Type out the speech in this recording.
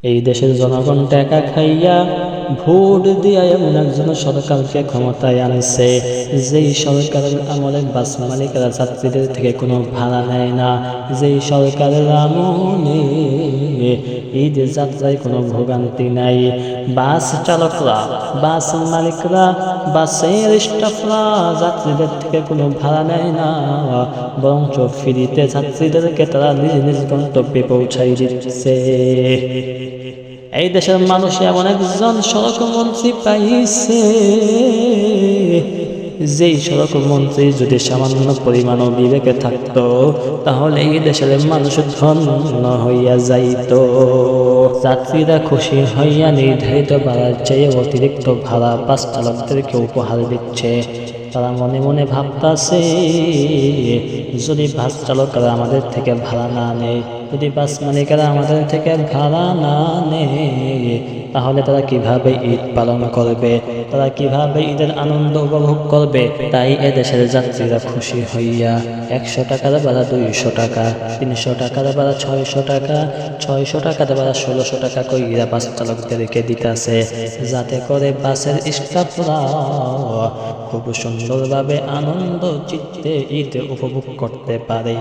এই দেশের জনগণ টাকা খাইয়া ভোট দিয়া এমন একজন সরকারকে ক্ষমতায় আনছে, যেই সরকারের আমলে বাস মালিকেরা যাত্রীদের থেকে কোনো ভাড়া নেয় না, যেই সরকারের আমলে ঈদের যাত্রায় কোনো ভোগান্তি নাই। বাস চালকরা, বাস মালিকরা, বাসের স্টাফরা যাত্রীদের থেকে কোনো ভাড়া নেয় না, বরঞ্চ ফ্রিতে যাত্রীদেরকে তারা নিজ নিজ গন্তব্যে পৌঁছাই দিচ্ছে। এই দেশের মানুষ এমন একজন সড়ক মন্ত্রী পাইছে, যেই সড়ক মন্ত্রী যদি সামান্য পরিমাণও বিবেকে থাকতো, তাহলে এই দেশের মানুষ ধন্য হইয়া যাইত। যাত্রীরা খুশি হইয়া নির্ধারিত ভাড়ার চেয়ে অতিরিক্ত ভাড়া বাস চালকদেরকে উপহার দিচ্ছে। তারা মনে মনে ভাবতাছে, যদি বাস চালকরা আমাদের থেকে ভাড়া না নেয়, যদি বাস মালিকেরা আমাদের থেকে ভাড়া না নেয়, তাহলে তারা কিভাবে ঈদ পালন করবে, তারা কিভাবে ঈদের আনন্দ উপভোগ করবে। তাই এদেশের যাত্রীরা খুশি হইয়া 100 টাকার ভাড়া 200 টাকা, 300 টাকার ভাড়া 600 টাকা, 600 টাকার ভাড়া 1600 টাকা কইরা বাস চালকদেরকে দিতেছে, যাতে করে বাসের স্টাফরা খুব সুন্দরভাবে আনন্দ চিত্তে ঈদ উপভোগ করতে পারে।